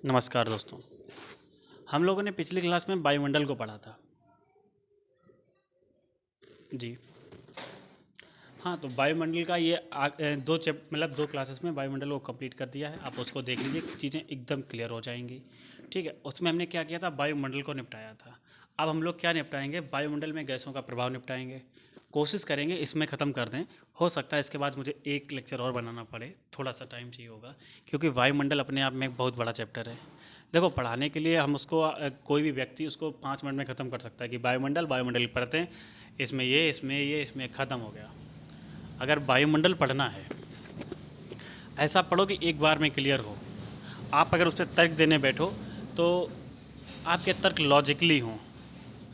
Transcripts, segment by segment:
नमस्कार दोस्तों। हम लोगों ने पिछली क्लास में वायुमंडल को पढ़ा था। जी हाँ, तो वायुमंडल का ये दो क्लासेस में वायुमंडल को कंप्लीट कर दिया है। आप उसको देख लीजिए, चीज़ें एकदम क्लियर हो जाएंगी। ठीक है, उसमें हमने क्या किया था, वायुमंडल को निपटाया था। अब हम लोग क्या निपटाएंगे, वायुमंडल में गैसों का प्रभाव निपटाएंगे। कोशिश करेंगे इसमें ख़त्म कर दें। हो सकता है इसके बाद मुझे एक लेक्चर और बनाना पड़े, थोड़ा सा टाइम चाहिए होगा, क्योंकि वायुमंडल अपने आप में एक बहुत बड़ा चैप्टर है। देखो, पढ़ाने के लिए हम उसको कोई भी व्यक्ति उसको 5 मिनट में ख़त्म कर सकता है कि वायुमंडल वायुमंडल पढ़ते हैं, इसमें ख़त्म हो गया। अगर वायुमंडल पढ़ना है, ऐसा पढ़ो कि एक बार में क्लियर हो। आप अगर उस पर तर्क देने बैठो तो आपके तर्क लॉजिकली हों,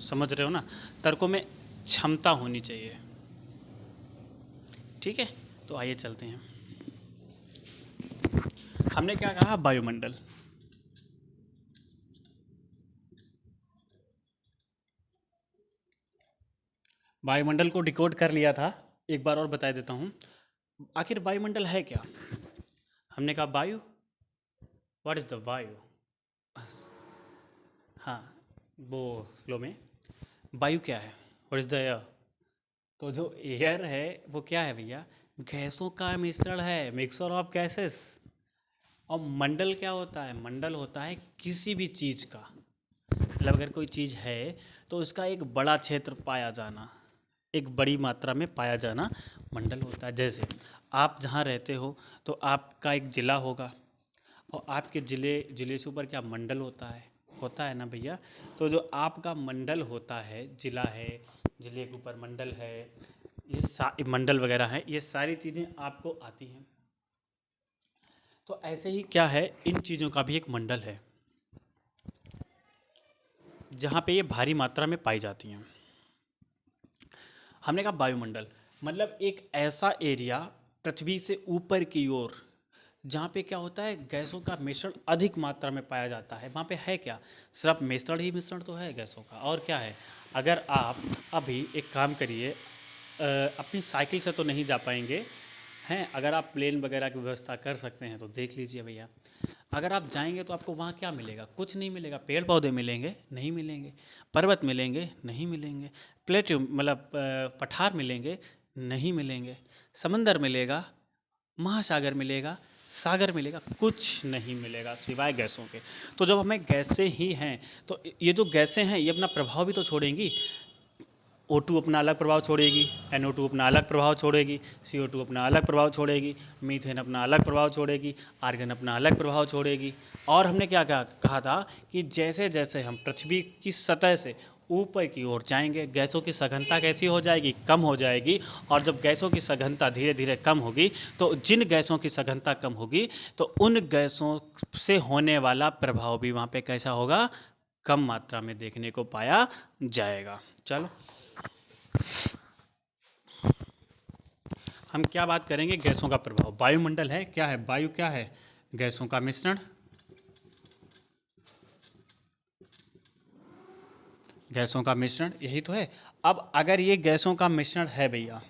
समझ रहे हो ना। तर्कों में क्षमता होनी चाहिए। ठीक है, तो आइए चलते हैं। हमने क्या कहा, वायुमंडल। वायुमंडल को डिकोड कर लिया था, एक बार और बता देता हूँ। आखिर वायुमंडल है क्या। हमने कहा वायु, व्हाट इज़ द वायु। हाँ, वो स्लो में, वायु क्या है, व्हाट इज़ द एयर। तो जो एयर है वो क्या है भैया, गैसों का मिश्रण है, मिक्सर ऑफ गैसेस। और मंडल क्या होता है, मंडल होता है किसी भी चीज़ का, मतलब अगर कोई चीज़ है तो उसका एक बड़ा क्षेत्र पाया जाना, एक बड़ी मात्रा में पाया जाना मंडल होता है। जैसे आप जहाँ रहते हो तो आपका एक ज़िला होगा, और आपके ज़िले से ऊपर क्या मंडल होता है ना भैया। तो जो आपका मंडल होता है, ज़िला है, ज़िले के ऊपर मंडल है, मंडल वगैरह है, ये सारी चीज़ें आपको आती हैं। तो ऐसे ही क्या है, इन चीज़ों का भी एक मंडल है जहाँ पे ये भारी मात्रा में पाई जाती हैं। हमने कहा वायुमंडल मतलब एक ऐसा एरिया पृथ्वी से ऊपर की ओर जहाँ पे क्या होता है, गैसों का मिश्रण अधिक मात्रा में पाया जाता है। वहाँ पे है क्या, सिर्फ मिश्रण ही मिश्रण तो है गैसों का, और क्या है। अगर आप अभी एक काम करिए, अपनी साइकिल से तो नहीं जा पाएंगे हैं, अगर आप प्लेन वगैरह की व्यवस्था कर सकते हैं तो देख लीजिए भैया। अगर आप जाएंगे तो आपको वहाँ क्या मिलेगा, कुछ नहीं मिलेगा। पेड़ पौधे मिलेंगे, नहीं मिलेंगे। पर्वत मिलेंगे, नहीं मिलेंगे। मतलब पठार मिलेंगे, नहीं मिलेंगे। समंदर मिलेगा, महासागर मिलेगा, सागर मिलेगा, कुछ नहीं मिलेगा सिवाय गैसों के। तो जब हमें गैसें ही हैं, तो ये जो गैसें हैं ये अपना प्रभाव भी तो छोड़ेंगी। O2 अपना अलग प्रभाव छोड़ेगी, NO2 अपना अलग प्रभाव छोड़ेगी, CO2 अपना अलग प्रभाव छोड़ेगी, मीथेन अपना अलग प्रभाव छोड़ेगी, आर्गन अपना अलग प्रभाव छोड़ेगी। और हमने क्या कहा था कि जैसे जैसे हम पृथ्वी की सतह से ऊपर की ओर जाएंगे, गैसों की सघनता कैसी हो जाएगी, कम हो जाएगी। और जब गैसों की सघनता धीरे धीरे कम होगी, तो जिन गैसों की सघनता कम होगी, तो उन गैसों से होने वाला प्रभाव भी वहाँ पे कैसा होगा, कम मात्रा में देखने को पाया जाएगा। चलो, हम क्या बात करेंगे, गैसों का प्रभाव। वायुमंडल है क्या है, वायु क्या है, गैसों का मिश्रण, गैसों का मिश्रण, यही तो है। अब अगर ये गैसों का मिश्रण है भैया,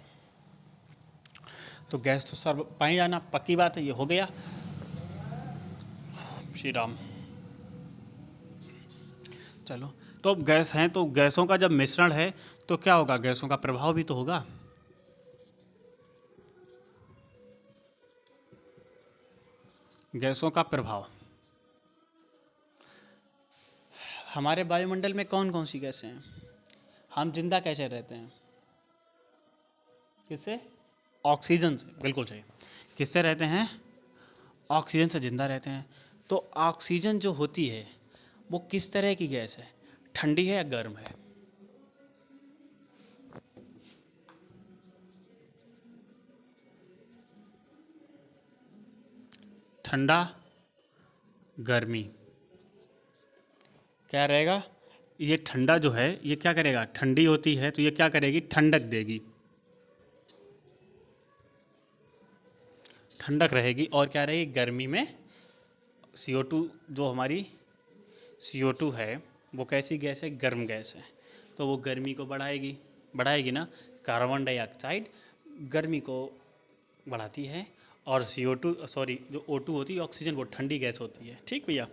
तो गैस तो सर पाई जाना पक्की बात है, ये हो गया। श्री राम। चलो, तो अब गैस हैं, तो गैसों का जब मिश्रण है तो क्या होगा, गैसों का प्रभाव भी तो होगा। गैसों का प्रभाव, हमारे वायुमंडल में कौन कौन सी गैसें हैं, हम जिंदा कैसे रहते हैं, किससे, ऑक्सीजन से, बिल्कुल सही। किससे रहते हैं, ऑक्सीजन से जिंदा रहते हैं। तो ऑक्सीजन जो होती है वो किस तरह की गैस है, ठंडी है या गर्म है। ठंडा, गर्मी, क्या रहेगा, ये ठंडा जो है ये क्या करेगा, ठंडी होती है तो ये क्या करेगी, ठंडक देगी, ठंडक रहेगी। और क्या रहेगी, गर्मी में CO2, जो हमारी CO2 है वो कैसी गैस है, गर्म गैस है, तो वो गर्मी को बढ़ाएगी, बढ़ाएगी ना। कार्बन डाइऑक्साइड गर्मी को बढ़ाती है, और CO2 सॉरी जो O2 होती है ऑक्सीजन, वो ठंडी गैस होती है। ठीक भैया।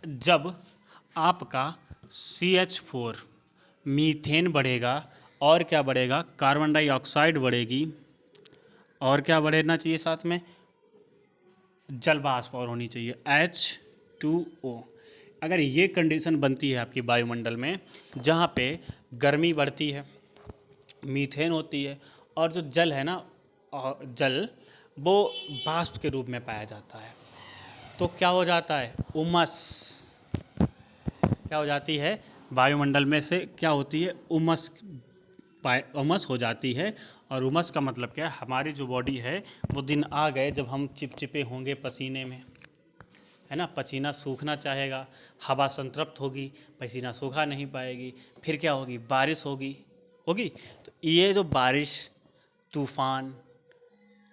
जब आपका CH4 मीथेन बढ़ेगा और क्या बढ़ेगा, कार्बन डाइऑक्साइड बढ़ेगी और क्या बढ़ना चाहिए साथ में, जल वाष्प और होनी चाहिए H2O। अगर ये कंडीशन बनती है आपकी वायुमंडल में, जहाँ पे गर्मी बढ़ती है, मीथेन होती है, और जो जल है ना, जल वो वाष्प के रूप में पाया जाता है, तो क्या हो जाता है, उमस। क्या हो जाती है, वायुमंडल में से क्या होती है, उमस, उमस हो जाती है। और उमस का मतलब क्या है, हमारी जो बॉडी है वो दिन आ गए जब हम चिपचिपे होंगे पसीने में, है ना, पसीना सूखना चाहेगा, हवा संतृप्त होगी, पसीना सूखा नहीं पाएगी, फिर क्या होगी, बारिश होगी होगी। तो ये जो बारिश, तूफान,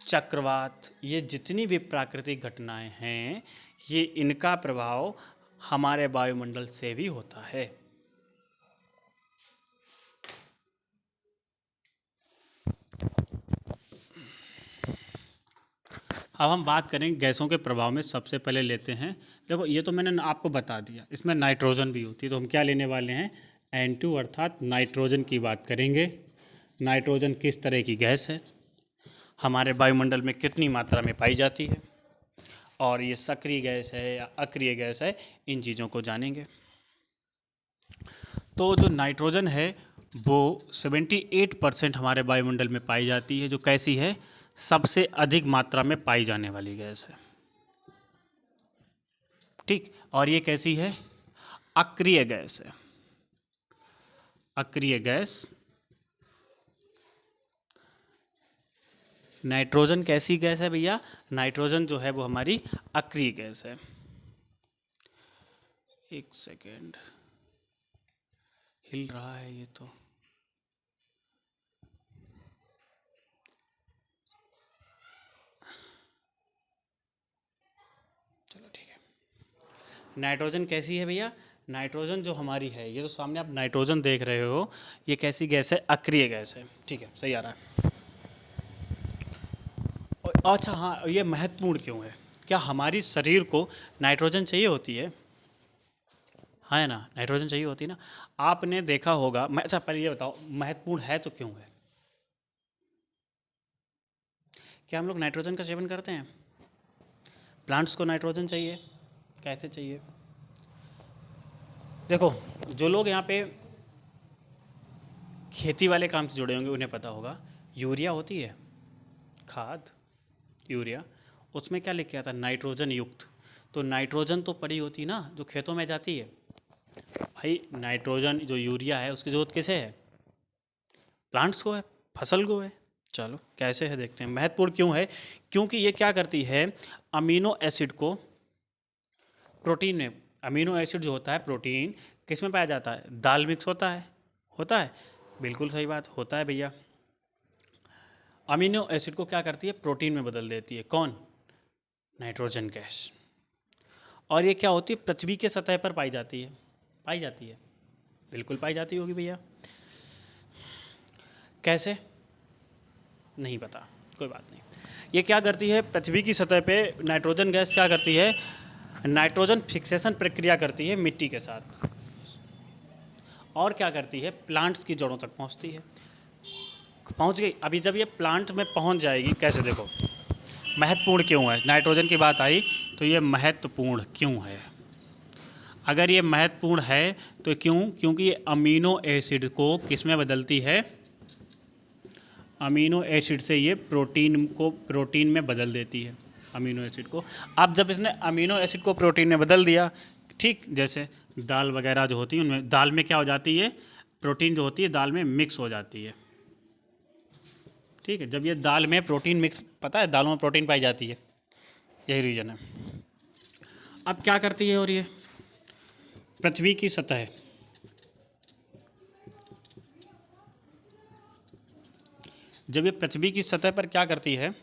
चक्रवात, ये जितनी भी प्राकृतिक घटनाएं हैं, ये इनका प्रभाव हमारे वायुमंडल से भी होता है। अब हम बात करें गैसों के प्रभाव में, सबसे पहले लेते हैं, देखो ये तो मैंने आपको बता दिया, इसमें नाइट्रोजन भी होती है, तो हम क्या लेने वाले हैं, N2 अर्थात नाइट्रोजन की बात करेंगे। नाइट्रोजन किस तरह की गैस है, हमारे वायुमंडल में कितनी मात्रा में पाई जाती है, और ये सक्रिय गैस है या अक्रिय गैस है, इन चीज़ों को जानेंगे। तो जो नाइट्रोजन है वो 78% हमारे वायुमंडल में पाई जाती है, जो कैसी है, सबसे अधिक मात्रा में पाई जाने वाली गैस है। ठीक, और ये कैसी है, अक्रिय गैस है। अक्रिय गैस, नाइट्रोजन कैसी गैस है भैया, नाइट्रोजन जो है वो हमारी अक्रिय गैस है। एक सेकेंड, हिल रहा है ये तो, चलो ठीक है। नाइट्रोजन कैसी है भैया, नाइट्रोजन जो हमारी है, ये जो सामने आप नाइट्रोजन देख रहे हो, ये कैसी गैस है, अक्रिय गैस है। ठीक है, सही आ रहा है। अच्छा हाँ, ये महत्वपूर्ण क्यों है, क्या हमारी शरीर को नाइट्रोजन चाहिए होती है, हाँ है ना, नाइट्रोजन चाहिए होती है ना। आपने देखा होगा, मैं, अच्छा पहले ये बताओ महत्वपूर्ण है तो क्यों है, क्या हम लोग नाइट्रोजन का सेवन करते हैं, प्लांट्स को नाइट्रोजन चाहिए, कैसे चाहिए, देखो जो लोग यहाँ पे खेती वाले काम से जुड़े होंगे उन्हें पता होगा, यूरिया होती है खाद, यूरिया, उसमें क्या लिखा आता है, नाइट्रोजन युक्त। तो नाइट्रोजन तो पड़ी होती ना जो खेतों में जाती है, भाई नाइट्रोजन जो यूरिया है उसकी ज़रूरत किसे है, प्लांट्स को है, फसल को है। चलो कैसे है देखते हैं, महत्वपूर्ण क्यों है, क्योंकि ये क्या करती है, अमीनो एसिड को प्रोटीन में, अमीनो एसिड जो होता है प्रोटीन किस में पाया जाता है, दाल मिक्स होता है, होता है, बिल्कुल सही बात, होता है भैया। अमीनो एसिड को क्या करती है, प्रोटीन में बदल देती है, कौन, नाइट्रोजन गैस। और ये क्या होती है, पृथ्वी के सतह पर पाई जाती है, पाई जाती है, बिल्कुल पाई जाती होगी भैया। कैसे, नहीं पता, कोई बात नहीं। ये क्या करती है, पृथ्वी की सतह पे नाइट्रोजन गैस क्या करती है, नाइट्रोजन फिक्सेशन प्रक्रिया करती है मिट्टी के साथ, और क्या करती है, प्लांट्स की जड़ों तक पहुंचती है, पहुंच गई। अभी जब ये प्लांट में पहुंच जाएगी, कैसे देखो, महत्वपूर्ण क्यों है, नाइट्रोजन की बात आई तो ये महत्वपूर्ण क्यों है, अगर ये महत्वपूर्ण है तो क्यों, क्योंकि ये अमीनो एसिड को किस में बदलती है, अमीनो एसिड से ये प्रोटीन को प्रोटीन में बदल देती है, अमीनो एसिड को। अब जब इसने अमीनो एसिड को प्रोटीन में बदल दिया, ठीक, जैसे दाल वगैरह जो होती है उनमें, दाल में क्या हो जाती है, प्रोटीन जो होती है दाल में मिक्स हो जाती है, ठीक है, जब ये दाल में प्रोटीन मिक्स, पता है दालों में प्रोटीन पाई जाती है, यही रीज़न है। अब क्या करती है, और ये पृथ्वी की सतह, जब ये पृथ्वी की सतह पर क्या करती है,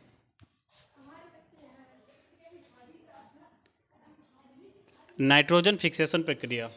नाइट्रोजन फिक्सेशन प्रक्रिया,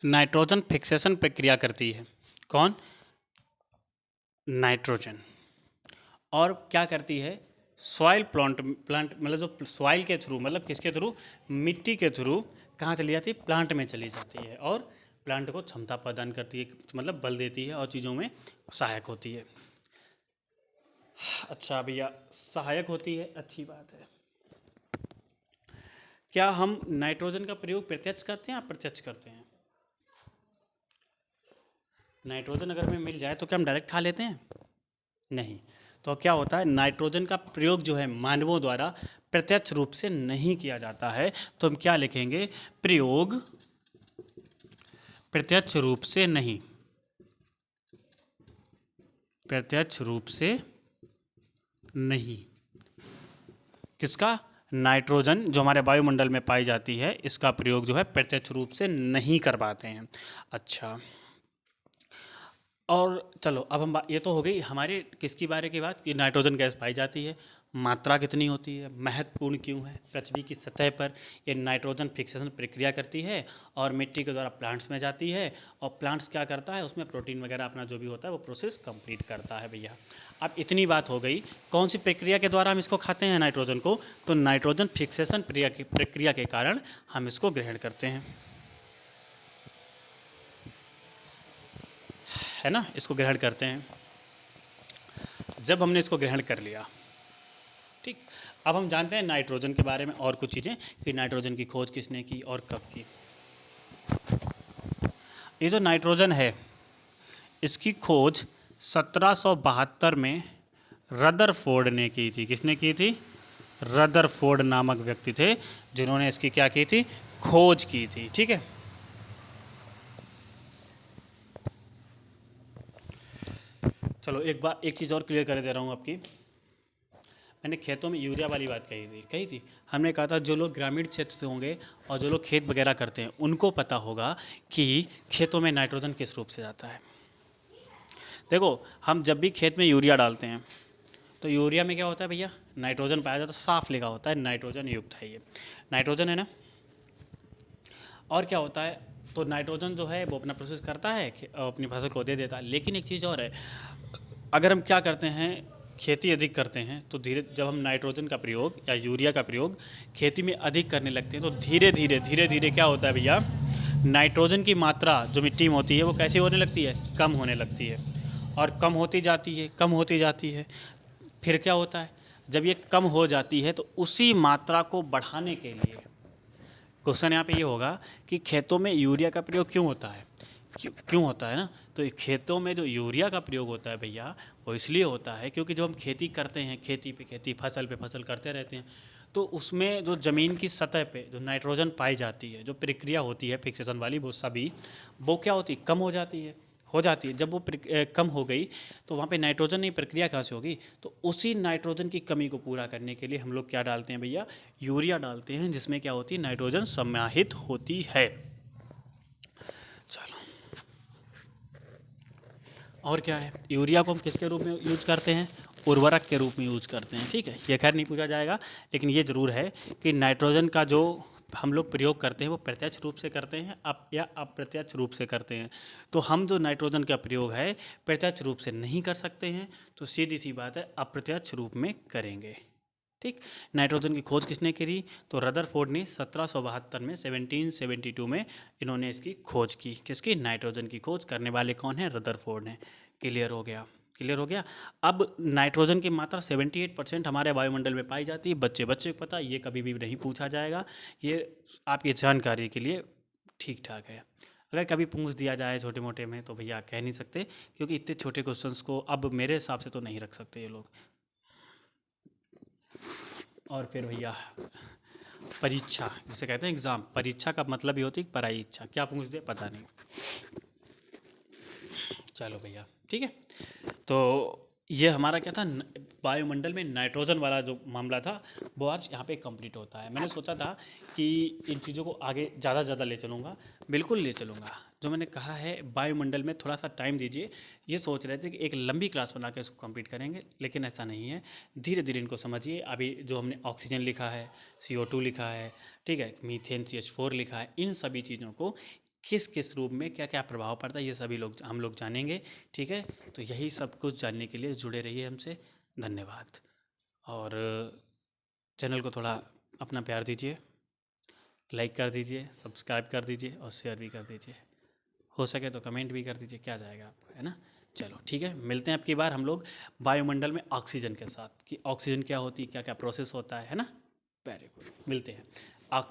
नाइट्रोजन फिक्सेशन प्रक्रिया करती है। कौन? नाइट्रोजन। और क्या करती है? सॉइल प्लांट प्लांट मतलब जो सॉइल के थ्रू, मतलब किसके थ्रू? मिट्टी के थ्रू कहाँ चली जाती है? प्लांट में चली जाती है और प्लांट को क्षमता प्रदान करती है, मतलब बल देती है और चीज़ों में सहायक होती है। अच्छा भैया, सहायक होती है, अच्छी बात है। क्या हम नाइट्रोजन का प्रयोग प्रत्यक्ष करते हैं या अप्रत्यक्ष करते हैं? नाइट्रोजन अगर हमें मिल जाए तो क्या हम डायरेक्ट खा लेते हैं? नहीं। तो क्या होता है, नाइट्रोजन का प्रयोग जो है मानवों द्वारा प्रत्यक्ष रूप से नहीं किया जाता है। तो हम क्या लिखेंगे? प्रयोग प्रत्यक्ष रूप से नहीं, प्रत्यक्ष रूप से नहीं। किसका? नाइट्रोजन जो हमारे वायुमंडल में पाई जाती है, इसका प्रयोग जो है प्रत्यक्ष रूप से नहीं कर पाते हैं। अच्छा, और चलो अब हम ये तो हो गई हमारे किसकी बारे की बात कि नाइट्रोजन गैस पाई जाती है, मात्रा कितनी होती है, महत्वपूर्ण क्यों है। पृथ्वी की सतह पर ये नाइट्रोजन फिक्सेशन प्रक्रिया करती है और मिट्टी के द्वारा प्लांट्स में जाती है, और प्लांट्स क्या करता है, उसमें प्रोटीन वगैरह अपना जो भी होता है वो प्रोसेस कंप्लीट करता है भैया। अब इतनी बात हो गई, कौन सी प्रक्रिया के द्वारा हम इसको खाते हैं नाइट्रोजन को? तो नाइट्रोजन फिक्सेशन प्रक्रिया के कारण हम इसको ग्रहण करते हैं, है ना, इसको ग्रहण करते हैं। जब हमने इसको ग्रहण कर लिया, ठीक, अब हम जानते हैं नाइट्रोजन के बारे में और कुछ चीज़ें कि नाइट्रोजन की खोज किसने की और कब की। ये जो नाइट्रोजन है, इसकी खोज 1772 में रदरफोर्ड ने की थी। किसने की थी? रदरफोर्ड नामक व्यक्ति थे जिन्होंने इसकी क्या की थी? खोज की थी। ठीक है, चलो एक चीज़ और क्लियर कर दे रहा हूँ आपकी। मैंने खेतों में यूरिया वाली बात कही थी। हमने कहा था जो लोग ग्रामीण क्षेत्र से होंगे और जो लोग खेत वगैरह करते हैं उनको पता होगा कि खेतों में नाइट्रोजन किस रूप से जाता है। देखो, हम जब भी खेत में यूरिया डालते हैं तो यूरिया में क्या होता है भैया? नाइट्रोजन पाया जाता है, साफ लिखा होता है नाइट्रोजन युक्त है, ये नाइट्रोजन है ना। और क्या होता है, तो नाइट्रोजन जो है वो अपना प्रोसेस करता है, अपनी फसल को दे देता है। लेकिन एक चीज़ और है, अगर हम क्या करते हैं, खेती अधिक करते हैं तो जब हम नाइट्रोजन का प्रयोग या यूरिया का प्रयोग खेती में अधिक करने लगते हैं तो धीरे धीरे क्या होता है भैया, नाइट्रोजन की मात्रा जो मिट्टी में होती है वो कैसे होने लगती है? कम होने लगती है, और कम होती जाती है, कम होती जाती है। फिर क्या होता है, जब ये कम हो जाती है तो उसी मात्रा को बढ़ाने के लिए क्वेश्चन यहाँ पे ये होगा कि खेतों में यूरिया का प्रयोग क्यों होता है? क्यों होता है ना? तो खेतों में जो यूरिया का प्रयोग होता है भैया, वो इसलिए होता है क्योंकि जब हम खेती करते हैं, खेती पे खेती, फसल पे फसल करते रहते हैं, तो उसमें जो ज़मीन की सतह पे जो नाइट्रोजन पाई जाती है, जो प्रक्रिया होती है फिक्सेशन वाली, वो क्या होती है? कम हो जाती है। जब वो कम हो गई तो वहाँ पे नाइट्रोजन की प्रक्रिया कहाँ से होगी? तो उसी नाइट्रोजन की कमी को पूरा करने के लिए हम लोग क्या डालते हैं भैया? यूरिया डालते हैं, जिसमें क्या होती है? नाइट्रोजन समाहित होती है। चलो, और क्या है, यूरिया को हम किसके रूप में यूज करते हैं? उर्वरक के रूप में यूज करते हैं। ठीक है, ये खैर नहीं पूछा जाएगा, लेकिन ये ज़रूर है कि नाइट्रोजन का जो हम लोग प्रयोग करते हैं वो प्रत्यक्ष रूप से करते हैं या अप्रत्यक्ष रूप से करते हैं। तो हम जो नाइट्रोजन का प्रयोग है प्रत्यक्ष रूप से नहीं कर सकते हैं, तो सीधी सी बात है अप्रत्यक्ष रूप में करेंगे। ठीक, नाइट्रोजन की खोज किसने करी? तो रदरफोर्ड ने 1772 में, 1772 में इन्होंने इसकी खोज की। किसकी? नाइट्रोजन की खोज करने वाले कौन है? रदरफोर्ड हैं। क्लियर हो गया? क्लियर हो गया। अब नाइट्रोजन की मात्रा 78% हमारे वायुमंडल में पाई जाती है। बच्चे को पता, ये कभी भी नहीं पूछा जाएगा, ये आपकी जानकारी के लिए ठीक ठाक है। अगर कभी पूछ दिया जाए छोटे मोटे में तो भैया कह नहीं सकते, क्योंकि इतने छोटे क्वेश्चंस को अब मेरे हिसाब से तो नहीं रख सकते ये लोग। और फिर भैया परीक्षा जिसे कहते हैं एग्ज़ाम, परीक्षा का मतलब ये होती है पराई इच्छा, क्या पूछ दे पता नहीं। चलो भैया, ठीक है, तो ये हमारा क्या था, वायुमंडल में नाइट्रोजन वाला जो मामला था वो आज यहाँ पे कंप्लीट होता है। मैंने सोचा था कि इन चीज़ों को आगे ज़्यादा ज़्यादा ले चलूँगा, बिल्कुल ले चलूँगा। जो मैंने कहा है वायुमंडल में थोड़ा सा टाइम दीजिए, ये सोच रहे थे कि एक लंबी क्लास बना के इसको कंप्लीट करेंगे, लेकिन ऐसा नहीं है। धीरे धीरे इनको समझिए। अभी जो हमने ऑक्सीजन लिखा है, CO2 लिखा है, ठीक है, मीथेन CH4 लिखा है, इन सभी चीज़ों को किस किस रूप में क्या क्या प्रभाव पड़ता है, ये सभी लोग हम लोग जानेंगे। ठीक है, तो यही सब कुछ जानने के लिए जुड़े रहिए हमसे। धन्यवाद। और चैनल को थोड़ा अपना प्यार दीजिए, लाइक कर दीजिए, सब्सक्राइब कर दीजिए और शेयर भी कर दीजिए। हो सके तो कमेंट भी कर दीजिए, क्या जाएगा आपको, है ना। चलो ठीक है, मिलते हैं अब की बार हम लोग वायुमंडल में ऑक्सीजन के साथ, कि ऑक्सीजन क्या होती है, क्या क्या प्रोसेस होता है ना। वेरी गुड, मिलते हैं।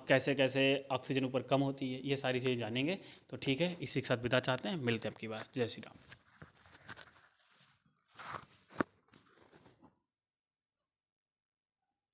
कैसे कैसे ऑक्सीजन ऊपर कम होती है, ये सारी चीज़ें जानेंगे। तो ठीक है, इसी के साथ विदा चाहते हैं, मिलते हैं अब की बार। जय श्री राम।